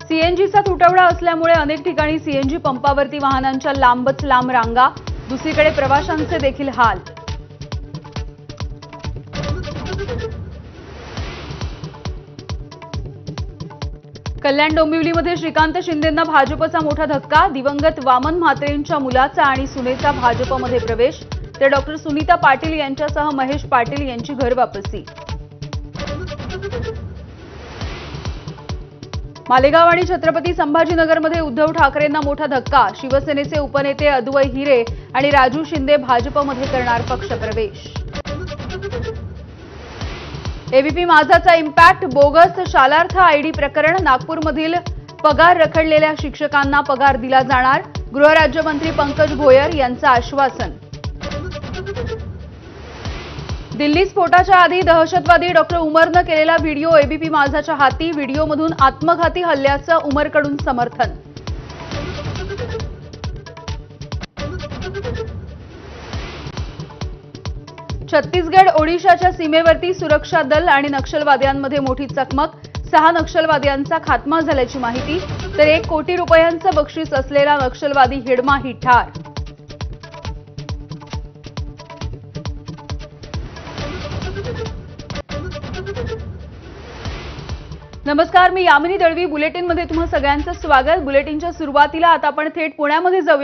सीएनजीचा तुटवडा असल्यामुळे अनेक ठिकाणी सीएनजी पंपावरती वाहनांच्या लांबच लांब रांगा, दुसरीकडे प्रवाशांचे देखील हाल। कल्याण डोंबिवलीमध्ये श्रीकांत शिंदेंना भाजपचा मोठा धक्का, दिवंगत वामन म्हात्रेंच्या मुलाचा आणि सुनेचा भाजपमध्ये प्रवेश, तर डॉक्टर सुनीता पाटील यांच्यासह महेश पाटील यांची घरवापसी। मालेगाव आणि छत्रपती संभाजीनगरमध्ये उद्धव ठाकरेंना मोठा धक्का, शिवसेनेचे उपनेते अद्वै हिरे आणि राजू शिंदे भाजपमध्ये करणार पक्षप्रवेश। एबीपी माझाचा इम्पॅक्ट, बोगस शालार्थ आयडी प्रकरण, नागपूरमधील पगार रखडलेल्या शिक्षकांना पगार दिला जाणार, गृहराज्यमंत्री पंकज भोयर यांचं आश्वासन। दिल्ली स्फोटाच्या आधी दहशतवादी डॉक्टर उमरनं केलेला व्हिडिओ एबीपी माझाच्या हाती, व्हिडिओमधून आत्मघाती हल्ल्याचं उमरकडून समर्थन। छत्तीसगड ओडिशाच्या सीमेवरती सुरक्षा दल आणि नक्षलवाद्यांमध्ये मोठी चकमक, 6 नक्षलवाद्यांचा खात्मा झाल्याची माहिती, तर 1 कोटी रुपयांचं बक्षीस असलेला नक्षलवादी हिडमाही ठार। नमस्कार, मी यामिनी दळवी, बुलेटिनमध्ये तुम्हा सगळ्यांचं स्वागत। बुलेटिनच्या सुरुवातीला आता आपण थेट पुण्यामध्ये जाऊया।